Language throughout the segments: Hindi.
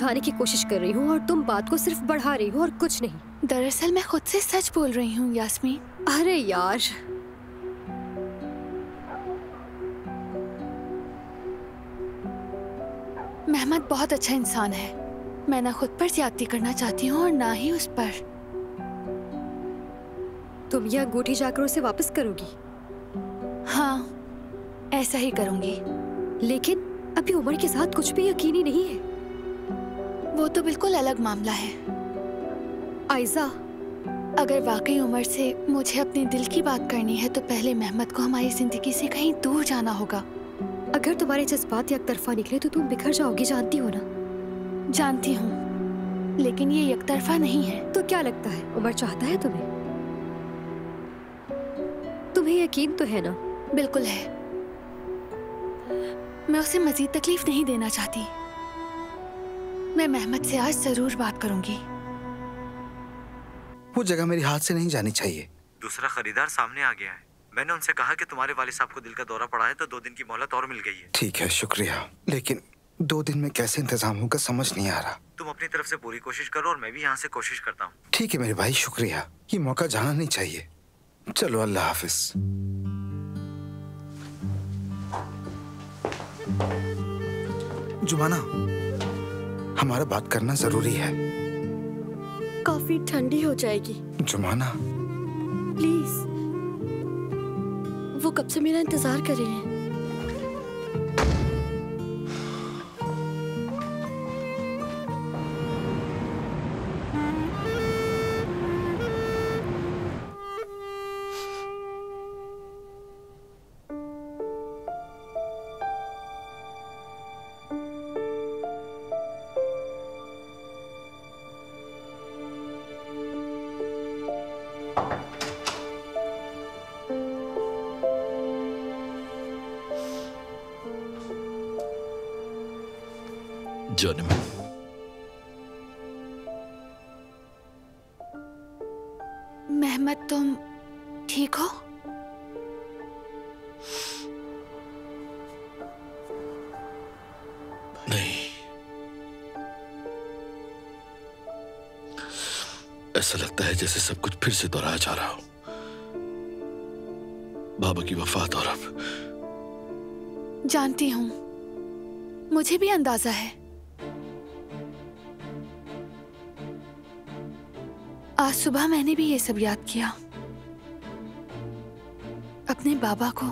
समझाने की कोशिश कर रही हूँ और तुम बात को सिर्फ बढ़ा रही हो और कुछ नहीं। दरअसल मैं खुद से सच बोल रही हूँ यास्मीन। अरे यार, मेहमद बहुत अच्छा इंसान है। मैं ना खुद पर ज्यादती करना चाहती हूँ और ना ही उस पर। तुम यह अंगूठी जाकर उसे वापस करोगी? हाँ, ऐसा ही करूंगी। लेकिन अभी उमर के साथ कुछ भी यकीनी नहीं है। वो तो बिल्कुल अलग मामला है। आयजा, अगर वाकई उमर से मुझे अपने दिल की बात करनी है तो पहले मेहमद को हमारी जिंदगी से कहीं दूर जाना होगा। अगर तुम्हारे जज्बात एकतरफा निकले तो तुम बिखर जाओगी, जानती हो ना? जानती हूँ, लेकिन ये एकतरफा नहीं है। तो क्या लगता है, उमर चाहता है तुम्हें? तुम्हें यकीन तो है ना? बिल्कुल है। मैं उसे मजीद तकलीफ नहीं देना चाहती। मैं मेहमद से आज जरूर बात करूंगी। वो जगह मेरी हाथ से नहीं जानी चाहिए। दूसरा खरीदार सामने आ गया है। मैंने उनसे कहा कि तुम्हारे वालिद साहब को दिल का दौरा पड़ा है तो 2 दिन की मोहलत और मिल गई है। ठीक है, शुक्रिया, लेकिन 2 दिन में कैसे इंतजाम होगा समझ नहीं आ रहा। तुम अपनी तरफ से पूरी कोशिश करो और मैं भी यहाँ से कोशिश करता हूँ। ठीक है मेरे भाई, शुक्रिया। ये मौका जाना नहीं चाहिए। चलो, अल्लाह हाफिज। जुमाना, हमारा बात करना जरूरी है। काफी ठंडी हो जाएगी। जुमाना प्लीज, वो कब से मेरा इंतजार कर रहे हैं। जानम, मेहमद, तुम ठीक हो? नहीं, ऐसा लगता है जैसे सब कुछ फिर से दोहराया जा रहा हो। बाबा की वफात और अब। जानती हूँ, मुझे भी अंदाजा है। आज सुबह मैंने भी ये सब याद किया। अपने बाबा को,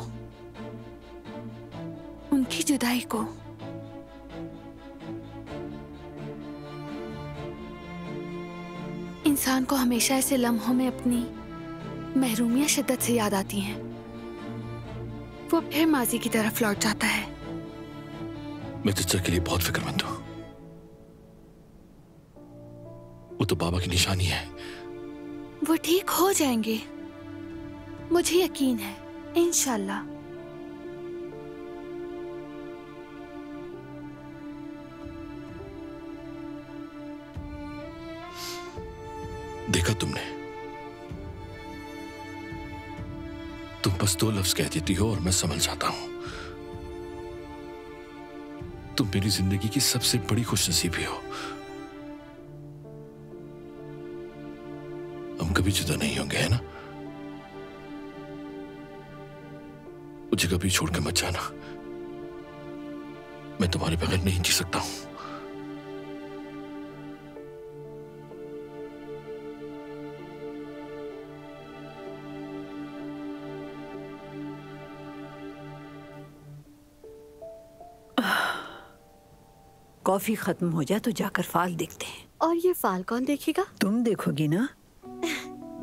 उनकी जुदाई को। इंसान को हमेशा ऐसे लम्हों में अपनी महरूमियत शिद्दत से याद आती हैं। वो फिर माजी की तरफ लौट जाता है। मैं चचा के लिए बहुत फिक्रमंद हूं। वो तो बाबा की निशानी है। वो ठीक हो जाएंगे, मुझे यकीन है, इंशाल्लाह। देखा तुमने, तुम बस 2 लफ्ज कह देती हो और मैं समझ जाता हूं। तुम मेरी जिंदगी की सबसे बड़ी खुशनसीबी हो। हम कभी जुदा नहीं होंगे, है ना? मुझे कभी छोड़कर मत जाना। मैं तुम्हारे बगैर नहीं जी सकता हूं। कॉफी खत्म हो जाए तो जाकर फाल देखते हैं। और ये फाल कौन देखेगा? तुम देखोगी ना।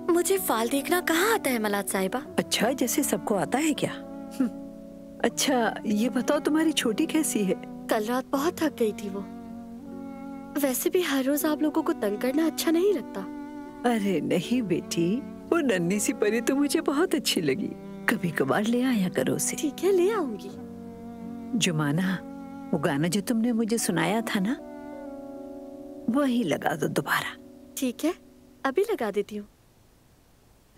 मुझे फाल देखना कहाँ आता है मलाद साहिबा? अच्छा, जैसे सबको आता है क्या? अच्छा, ये बताओ तुम्हारी छोटी कैसी है? कल रात बहुत थक गई थी वो। वैसे भी हर रोज आप लोगों को तंग करना अच्छा नहीं लगता। अरे नहीं बेटी, वो नन्ही सी परी तो मुझे बहुत अच्छी लगी। कभी कभार ले आया करो उसे। ठीक है, ले आऊंगी। जुमाना, वो गाना जो तुमने मुझे सुनाया था ना, वही लगा दो दोबारा। ठीक है, अभी लगा देती हूँ।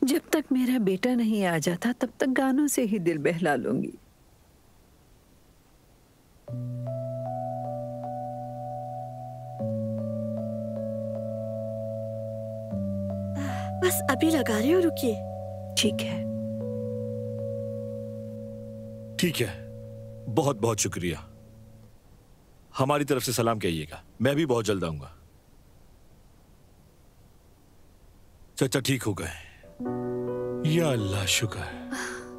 जब तक मेरा बेटा नहीं आ जाता तब तक गानों से ही दिल बहला लूंगी। बस अभी लगा रही हूँ, रुकिए। ठीक है। ठीक है, बहुत बहुत शुक्रिया। हमारी तरफ से सलाम कहिएगा। मैं भी बहुत जल्द आऊंगा। चाचा ठीक हो गए। या अल्लाह शुक्र।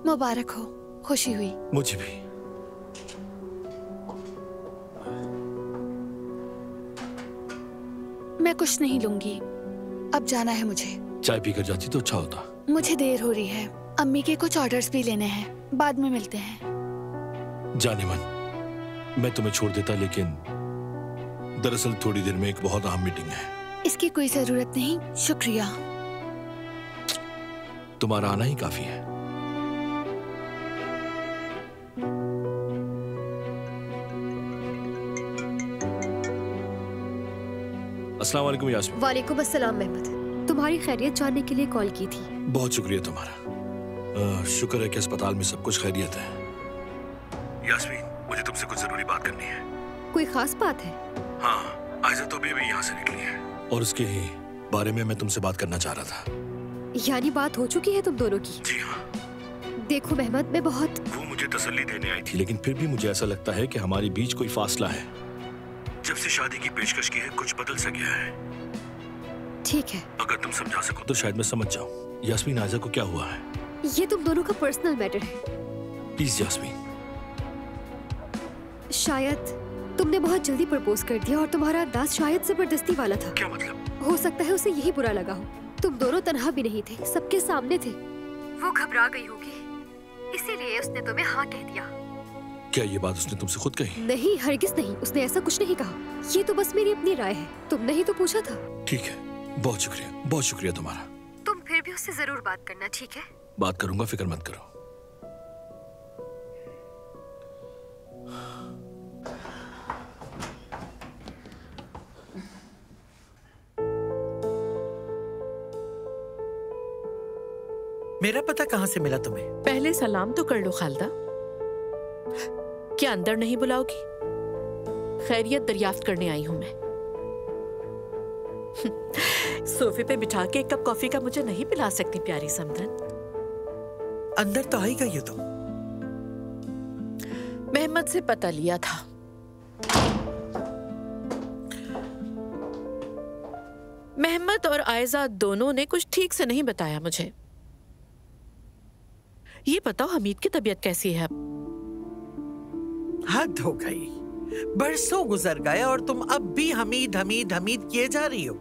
मुबारक हो, खुशी हुई। मुझे भी। मैं कुछ नहीं लूंगी, अब जाना है मुझे। चाय पीकर जाती तो अच्छा होता। मुझे देर हो रही है, अम्मी के कुछ ऑर्डर्स भी लेने हैं, बाद में मिलते हैं। जाने मन, मैं तुम्हें छोड़ देता, लेकिन दरअसल थोड़ी देर में एक बहुत अहम मीटिंग है। इसकी कोई जरूरत नहीं, शुक्रिया। तुम्हारा आना ही काफी है। अस्सलाम वालेकुम यास्मीन। वालेकुम अस्सलाम मेहमद, तुम्हारी खैरियत जानने के लिए कॉल की थी। बहुत शुक्रिया तुम्हारा। शुक्र है कि अस्पताल में सब कुछ खैरियत है। यास्मीन, मुझे तुमसे कुछ जरूरी बात करनी है। कोई खास बात है? हाँ, आयजा तो अभी यहाँ से निकली है और उसके ही बारे में मैं तुमसे बात करना चाह रहा था। यानी बात हो चुकी है तुम दोनों की? जी हाँ। देखो मेहमद, मैं बहुत... वो मुझे तसल्ली देने आई थी, लेकिन फिर भी मुझे ऐसा लगता है कि हमारे बीच कोई फासला है। जब से शादी की पेशकश की है, कुछ बदल सा गया है। ठीक है, अगर तुम समझा सको तो शायद मैं समझ जाऊं। यास्मीन, आयजा को क्या हुआ है? ये तुम दोनों का पर्सनल मैटर है। प्लीज यास्मीन। शायद तुमने बहुत जल्दी प्रपोज कर दिया और तुम्हारा अंदाज शायद जबरदस्ती वाला था। क्या मतलब? हो सकता है उसे यही बुरा लगा हो। तुम दोनों तन्हा भी नहीं थे, सबके सामने थे। वो घबरा गई होगी, इसीलिए उसने तुम्हें हाँ कह दिया। क्या ये बात उसने तुमसे खुद कही? नहीं, हरगिज नहीं, उसने ऐसा कुछ नहीं कहा। ये तो बस मेरी अपनी राय है, तुमने ही तो पूछा था। ठीक है, बहुत शुक्रिया तुम्हारा। तुम फिर भी उससे जरूर बात करना, ठीक है? बात करूंगा, फिक्र मत करो। मेरा पता कहाँ से मिला तुम्हें? पहले सलाम तो कर लो खालदा। क्या अंदर नहीं बुलाओगी? खैरियत दरियाफ्त करने आई हूं मैं। सोफे पे बिठा के एक कप कॉफी का मुझे नहीं पिला सकती प्यारी समधन? अंदर तो आई गई हो तुम। मेहमद से पता लिया था। मेहमद और आयजा दोनों ने कुछ ठीक से नहीं बताया मुझे। ये बताओ, हमीद की तबीयत कैसी है अब? हद हो गई, बरसों गुजर गए और तुम अब भी हमीद हमीद हमीद किए जा रही हो।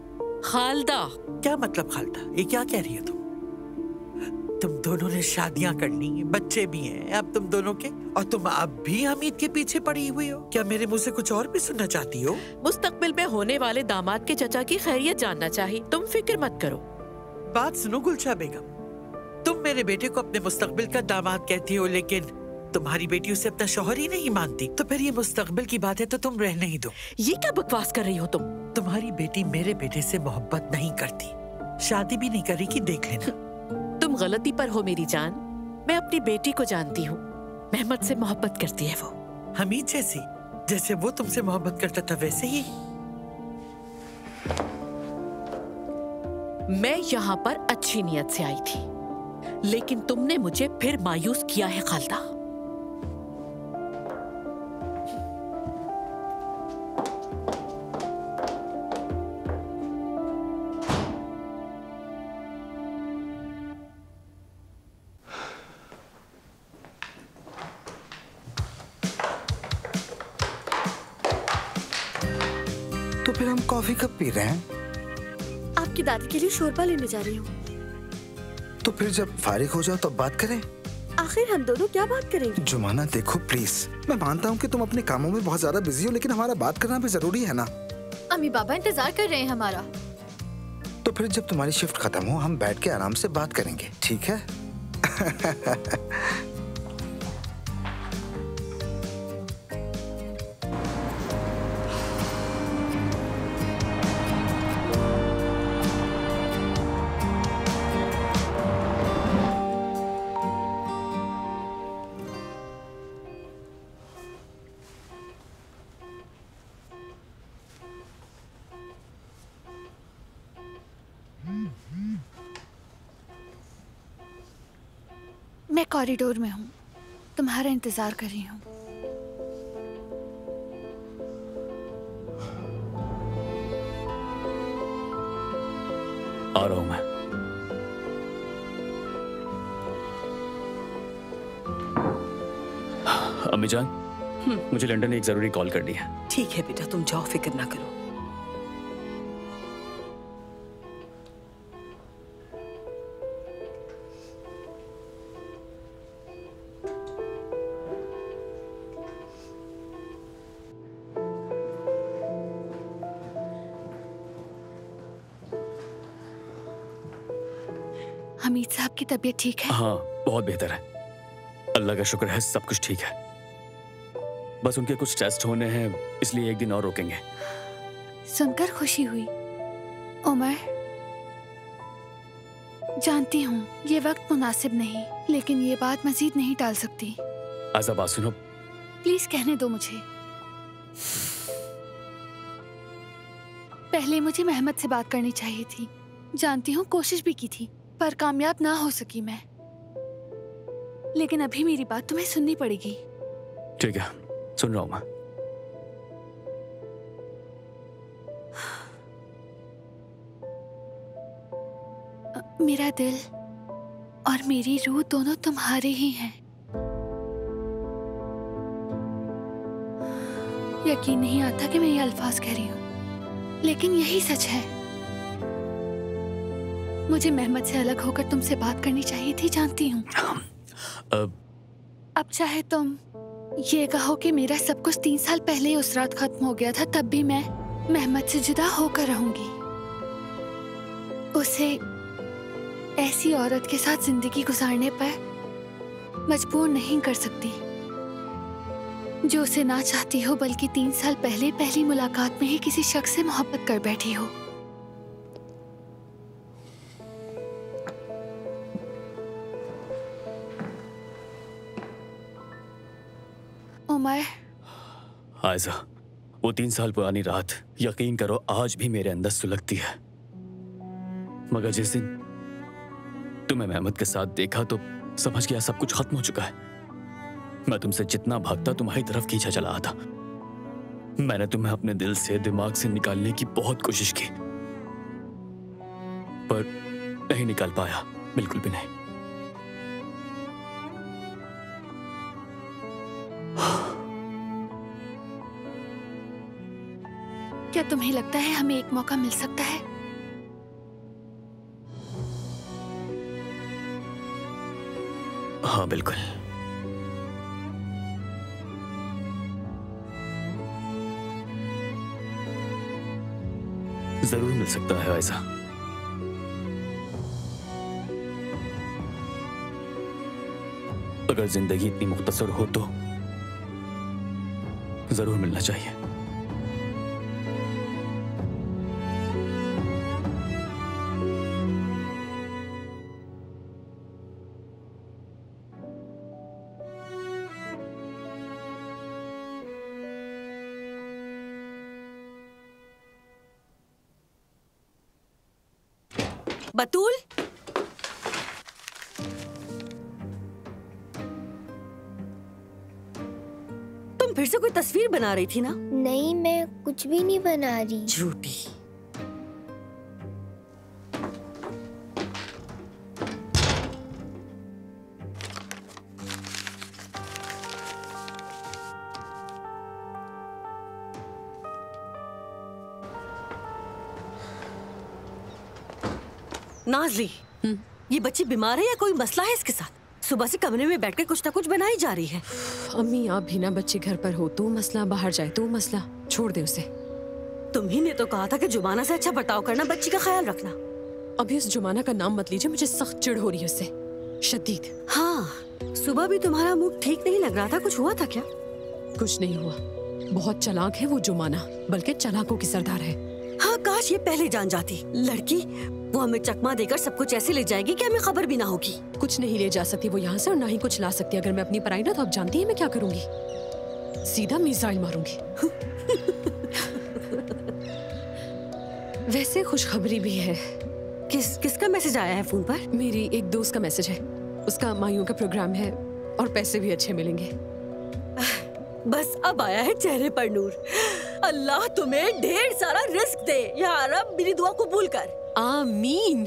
खालदा। क्या मतलब खालदा? ये क्या कह रही हो तुम? तुम दोनों ने शादियां कर ली, बच्चे भी हैं अब तुम दोनों के, और तुम अब भी हमीद के पीछे पड़ी हुई हो। क्या मेरे मुंह से कुछ और भी सुनना चाहती हो? मुस्तकबिल में होने वाले दामाद के चचा की खैरियत जानना चाहिए। तुम फिक्र मत करो। बात सुनो गुलशा बेगम, तुम मेरे बेटे को अपने मुस्तकबिल का दामाद कहती हो, लेकिन तुम्हारी बेटी उसे अपना शौहर ही नहीं मानती। तो फिर ये मुस्तकबिल की बात है तो तुम रहने ही दो। ये क्या बकवास कर रही हो तुम? तुम्हारी बेटी मेरे बेटे से मोहब्बत नहीं करती, शादी भी नहीं करेगी, देख लेना। तुम गलती पर हो मेरी जान। मैं अपनी बेटी को जानती हूँ, मेहमद से मोहब्बत करती है वो। हमीद जैसी, जैसे वो तुमसे मोहब्बत करता था वैसे ही। मैं यहाँ पर अच्छी नियत से आई थी, लेकिन तुमने मुझे फिर मायूस किया है खालदा। तो फिर हम कॉफी कब पी रहे हैं? आपकी दादी के लिए शोरबा लेने जा रही हूँ। तो फिर जब फारिग हो जाओ तब बात करें। आखिर हम दोनों क्या बात करेंगे? जुमाना देखो प्लीज, मैं मानता हूँ कि तुम अपने कामों में बहुत ज्यादा बिजी हो, लेकिन हमारा बात करना भी जरूरी है ना। अम्मी बाबा इंतजार कर रहे हैं हमारा। तो फिर जब तुम्हारी शिफ्ट खत्म हो हम बैठ के आराम से बात करेंगे, ठीक है? मैं कॉरिडोर में हूँ, तुम्हारा इंतजार कर रही हूँ। आ रहा हूँ मैं। अम्मी जान, मुझे लंदन में एक जरूरी कॉल करनी है। ठीक है बेटा, तुम जाओ, फिक्र ना करो। हमीद साहब की तबीयत ठीक है? हाँ, बहुत बेहतर है, अल्लाह का शुक्र है, सब कुछ ठीक है। बस उनके कुछ टेस्ट होने हैं, इसलिए एक दिन और रोकेंगे। सुनकर खुशी हुई। उमर, जानती हूँ ये वक्त मुनासिब नहीं, लेकिन ये बात मजीद नहीं टाल सकती। ऐसा बात सुनो, प्लीज कहने दो मुझे। पहले मुझे मेहमद से बात करनी चाहिए थी। जानती हूँ कोशिश भी की थी, पर कामयाब ना हो सकी मैं। लेकिन अभी मेरी बात तुम्हें सुननी पड़ेगी। ठीक है, सुन रहा हूँ मैं। मेरा दिल और मेरी रूह दोनों तुम्हारे ही हैं। यकीन नहीं आता कि मैं ये अल्फाज कह रही हूँ, लेकिन यही सच है। मुझे मेहमद से अलग होकर तुमसे बात करनी चाहिए थी, जानती हूँ। अब चाहे तुम ये कहो कि मेरा सब कुछ 3 साल पहले ही उस रात खत्म हो गया था, तब भी मैं मेहमद से जुदा होकर रहूंगी। उसे ऐसी औरत के साथ जिंदगी गुजारने पर मजबूर नहीं कर सकती जो उसे ना चाहती हो, बल्कि 3 साल पहले पहली मुलाकात में ही किसी शख्स से मोहब्बत कर बैठी हो। उमर, आयजा, वो 3 साल पुरानी रात यकीन करो आज भी मेरे अंदर सुलगती है। मगर जिस दिन तुम्हें मेहमद के साथ देखा तो समझ गया सब कुछ खत्म हो चुका है। मैं तुमसे जितना भागता तुम्हारी तरफ खींचा चला आता। मैंने तुम्हें अपने दिल से, दिमाग से निकालने की बहुत कोशिश की, पर नहीं निकाल पाया, बिल्कुल भी नहीं। क्या तुम्हें लगता है हमें एक मौका मिल सकता है? हाँ, बिल्कुल। जरूर मिल सकता है ऐसा। अगर जिंदगी इतनी मुख्तसर हो तो जरूर मिलना चाहिए। बतूल, तुम फिर से कोई तस्वीर बना रही थी ना? नहीं, मैं कुछ भी नहीं बना रही। झूठी। नाज़ली, ये बच्ची बीमार है या कोई मसला है इसके साथ? सुबह से कमरे में बैठकर कुछ ना कुछ बनाई जा रही है। अम्मी, आप भी ना बच्चे घर पर हो तो मसला, बाहर जाए तो मसला, छोड़ दे उसे। तुम्ही ने तो कहा था कि जुमाना से अच्छा बर्ताव करना, बच्ची का ख्याल रखना। अभी उस जुमाना का नाम मत लीजिए, मुझे सख्त चिढ़ हो रही है उससे, शदीद। हाँ, सुबह भी तुम्हारा मूड ठीक नहीं लग रहा था, कुछ हुआ था क्या? कुछ नहीं हुआ, बहुत चालाक है वो जुमाना, बल्कि चालाकों की सरदार है। हाँ, काश ये पहले जान जाती। लड़की वो हमें चकमा देकर सब कुछ ऐसे ले जाएगी कि हमें खबर भी ना होगी। कुछ नहीं ले जा सकती वो यहाँ से, और ना ही कुछ ला सकती। अगर मैं अपनी पर आई ना तो आप जानती है मैं क्या करूंगी, सीधा मिसाइल मारूंगी। वैसे खुशखबरी भी है। किसका मैसेज आया है फोन पर? मेरी एक दोस्त का मैसेज है। उसका मायूं का प्रोग्राम है और पैसे भी अच्छे मिलेंगे। बस अब आया है चेहरे पर नूर। अल्लाह तुम्हें ढेर सारा रिस्क दे या रब, मेरी दुआ कबूल कर। आमीन।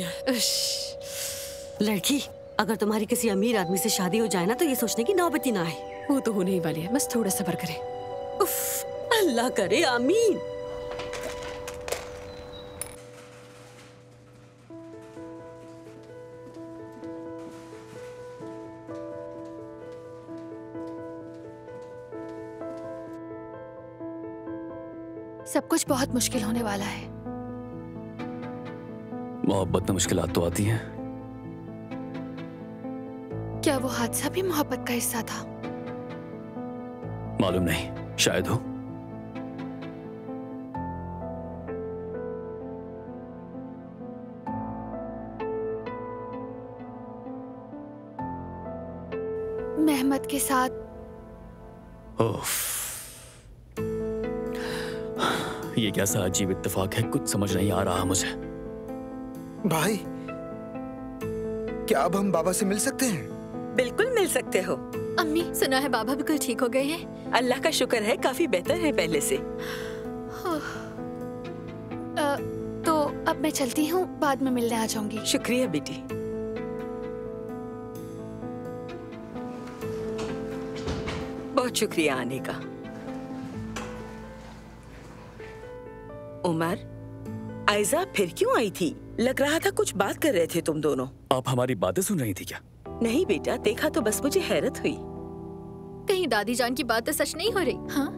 लड़की, अगर तुम्हारी किसी अमीर आदमी से शादी हो जाए ना तो ये सोचने की नौबत ही ना आए। वो तो होने ही वाली है, बस थोड़ा सब्र करें। उफ, अल्लाह करे, आमीन। सब कुछ बहुत मुश्किल होने वाला है। मोहब्बत में मुश्किलात तो आती हैं। क्या वो हादसा भी मोहब्बत का हिस्सा था? मालूम नहीं, शायद हो। मेहमत के साथ ये कैसा अजीब इत्तेफाक है, कुछ समझ नहीं आ रहा मुझे। भाई, क्या अब हम बाबा से मिल सकते हैं? बिल्कुल मिल सकते हो। अम्मी, सुना है बाबा बिल्कुल ठीक हो गए हैं। अल्लाह का शुक्र है, काफी बेहतर है पहले से। तो अब मैं चलती हूँ, बाद में मिलने आ जाऊंगी। शुक्रिया बेटी। बहुत शुक्रिया आने का। उमर, आयजा फिर क्यों आई थी? लग रहा था कुछ बात कर रहे थे तुम दोनों। आप हमारी बातें सुन रही थी क्या? नहीं बेटा, देखा तो बस मुझे हैरत हुई। कहीं दादी जान की बातें सच नहीं हो रही? हाँ?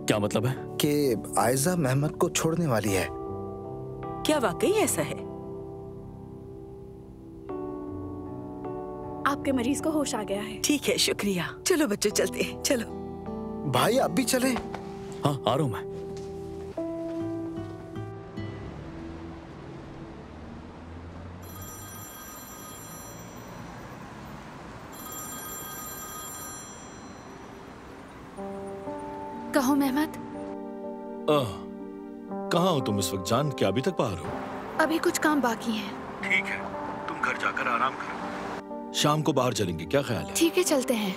क्या मतलब है? कि आयजा मेहमत को छोड़ने वाली है। क्या वाकई ऐसा है? आपके मरीज को होश आ गया है। ठीक है, शुक्रिया। चलो बच्चों चलते हैं, चलो। भाई आप भी चले? हाँ, आ रहा हूँ मैं। कहो मेहमत। कहाँ हो तुम इस वक्त जान? क्या अभी तक बाहर हो? अभी कुछ काम बाकी है। ठीक है, तुम घर जाकर आराम करो। शाम को बाहर चलेंगे, क्या ख्याल है? ठीक है, चलते हैं।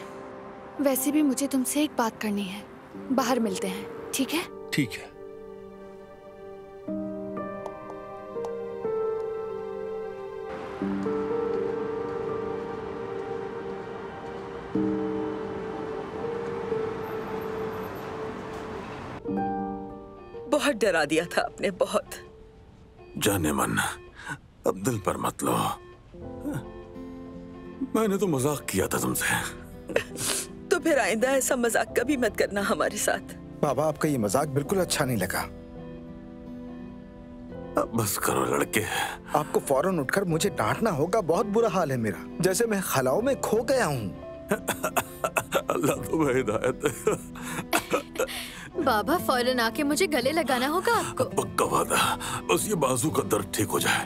वैसे भी मुझे तुमसे एक बात करनी है। बाहर मिलते हैं, ठीक है? ठीक है। बहुत डरा दिया था आपने, बहुत। जाने मन, अब दिल पर मत लो। मैंने तो मजाक किया था तुमसे। तो फिर आइंदा ऐसा मजाक कभी मत करना हमारे साथ। बाबा, आपका ये मजाक बिल्कुल अच्छा नहीं लगा। अब बस करो लड़के। आपको फौरन उठकर मुझे डांटना होगा। बहुत बुरा हाल है मेरा, जैसे मैं खलाओं में खो गया हूँ। अल्लाह तुम्हें हिदायत। बाबा, फौरन आके मुझे गले लगाना होगा आपको। पक्का वादा, बस ये बाजू का दर्द ठीक हो जाए,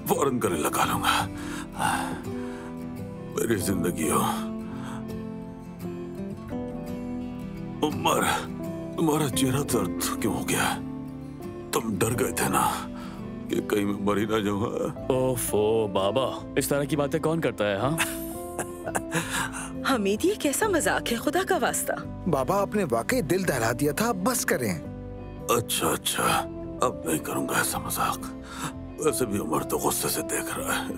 फौरन गले लगा लूंगा। मेरी जिंदगी हो। उमर, तुम्हारा चेहरा दर्द क्यों हो गया? तुम डर गए थे ना कि कहीं मैं मर ही ना जाऊं। ओफो बाबा, इस तरह की बातें कौन करता है? हाँ हमीद, ये कैसा मजाक है, खुदा का वास्ता। बाबा, आपने वाकई दिल दहला दिया था, अब बस करें। अच्छा अच्छा, अब नहीं करूंगा ऐसा मजाक। वैसे भी उमर तो गुस्से से देख रहा है।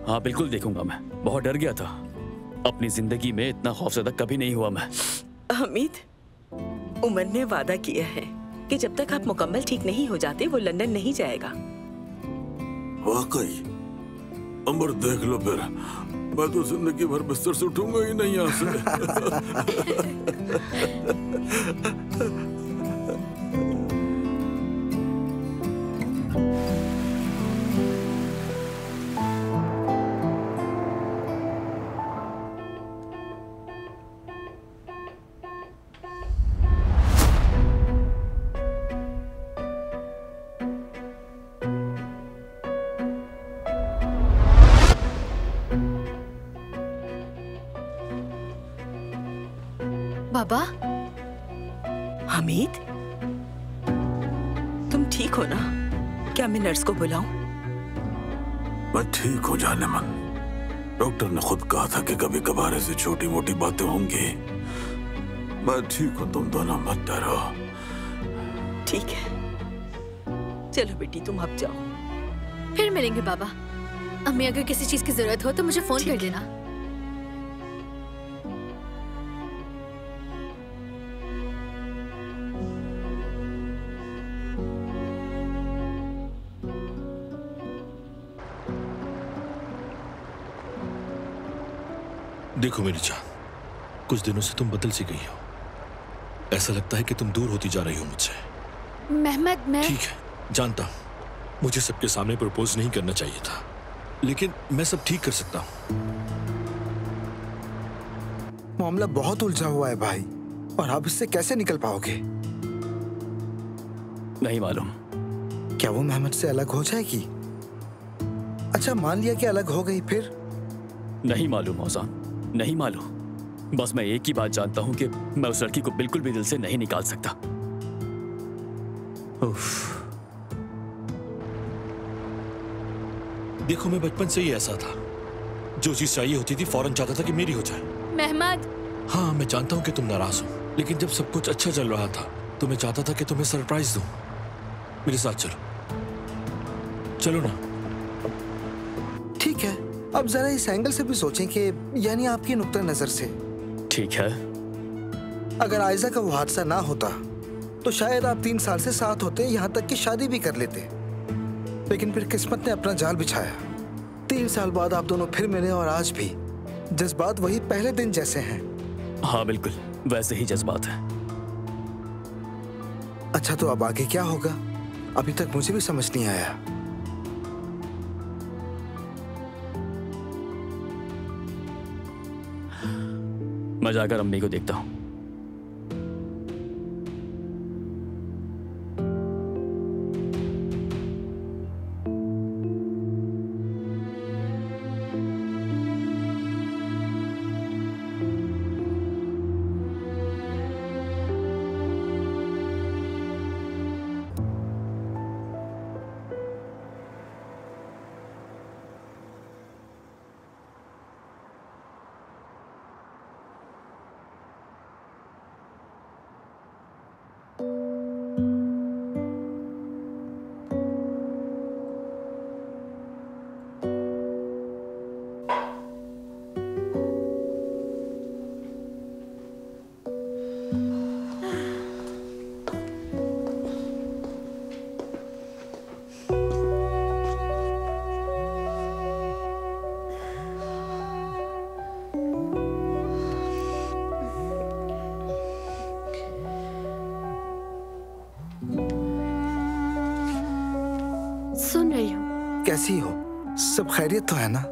हाँ बिल्कुल देखूंगा। मैं बहुत डर गया था। अपनी जिंदगी में इतना खौफजदा कभी नहीं हुआ मैं। हमीद, उमर ने वादा किया है कि जब तक आप मुकम्मल ठीक नहीं हो जाते वो लंदन नहीं जाएगा। वाकई? उमर देख लो फिर, मैं तो जिंदगी भर बिस्तर से उठूंगा ही नहीं यहाँ से। बाबा। हमीद, तुम ठीक हो ना? क्या मैं नर्स को बुलाऊं? मैं ठीक हूँ जाने मन। डॉक्टर ने खुद कहा था कि कभी कभार ऐसी छोटी मोटी बातें होंगी। मैं ठीक हूँ, तुम दोनों मत डरो। ठीक है, चलो बेटी तुम अब जाओ। फिर मिलेंगे बाबा। अम्मी अगर किसी चीज की जरूरत हो तो मुझे फोन कर देना। देखो मेरी जान, कुछ दिनों से तुम बदल सी गई हो। ऐसा लगता है कि तुम दूर होती जा रही हो मुझसे। मेहमद, मैं ठीक है, जानता हूँ मुझे सबके सामने प्रपोज नहीं करना चाहिए था, लेकिन मैं सब ठीक कर सकता हूँ। मामला बहुत उलझा हुआ है भाई, और आप इससे कैसे निकल पाओगे? नहीं मालूम। क्या वो मेहमद से अलग हो जाएगी? अच्छा मान लिया कि अलग हो गई, फिर? नहीं मालूम मौजान, नहीं मालूम। बस मैं एक ही बात जानता हूं कि मैं उस लड़की को बिल्कुल भी दिल से नहीं निकाल सकता। उफ। देखो मैं बचपन से ही ऐसा था, जो चीज चाहिए होती थी फौरन चाहता था कि मेरी हो जाए। मेहमद। हाँ मैं जानता हूँ कि तुम नाराज हो, लेकिन जब सब कुछ अच्छा चल रहा था तो मैं चाहता था कि तुम्हें सरप्राइज दूं। मेरे साथ चलो, चलो ना। ठीक है, अब जरा इस एंगल से भी सोचें कि यानी आपकी नुक्ता नजर से। ठीक है। अगर आयजा का वो हादसा ना होता तो शायद आप 3 साल से साथ होते, यहाँ तक कि शादी भी कर लेते। लेकिन फिर किस्मत ने अपना जाल बिछाया। 3 साल बाद आप दोनों फिर मिले, और आज भी जज्बात वही पहले दिन जैसे हैं। हाँ बिल्कुल वैसे ही जज्बात है। अच्छा तो अब आगे क्या होगा? अभी तक मुझे भी समझ नहीं आया। मैं जाकर अम्मी को देखता हूँ। सुन रही हूँ। कैसी हो? सब खैरियत तो है ना?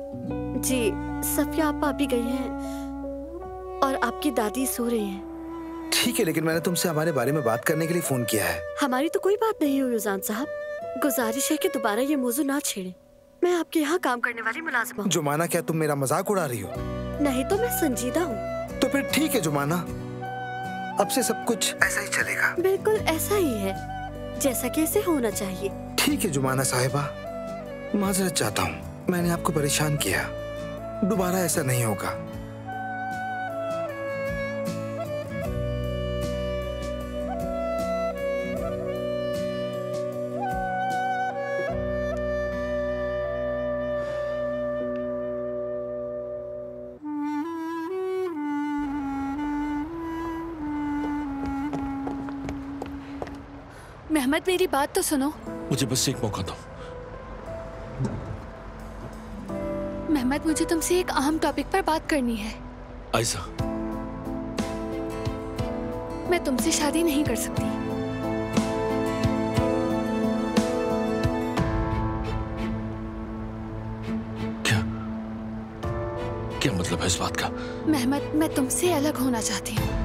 जी, सफिया आपा भी गई हैं और आपकी दादी सो रही हैं। ठीक है, लेकिन मैंने तुमसे हमारे बारे में बात करने के लिए फोन किया है। हमारी तो कोई बात नहीं हुई रुजान साहब। गुजारिश है कि दोबारा ये मौजू ना छेड़े। मैं आपके यहाँ काम करने वाली मुलाजिमा हूँ। जुमाना, क्या तुम मेरा मजाक उड़ा रही हो? नहीं तो मैं संजीदा हूँ। तो फिर ठीक है जुमाना, अब से सब कुछ ऐसा ही चलेगा। बिल्कुल ऐसा ही है, जैसा कि ऐसे होना चाहिए। ठीक है जुमाना साहिबा, माजरत चाहता हूँ, मैंने आपको परेशान किया। दोबारा ऐसा नहीं होगा। मेहमद मेरी बात तो सुनो। मुझे बस एक मौका दो। मेहमद मुझे तुमसे एक अहम टॉपिक पर बात करनी है। आयशा, मैं तुमसे शादी नहीं कर सकती। क्या मतलब है इस बात का? मेहमद, मैं तुमसे अलग होना चाहती हूँ।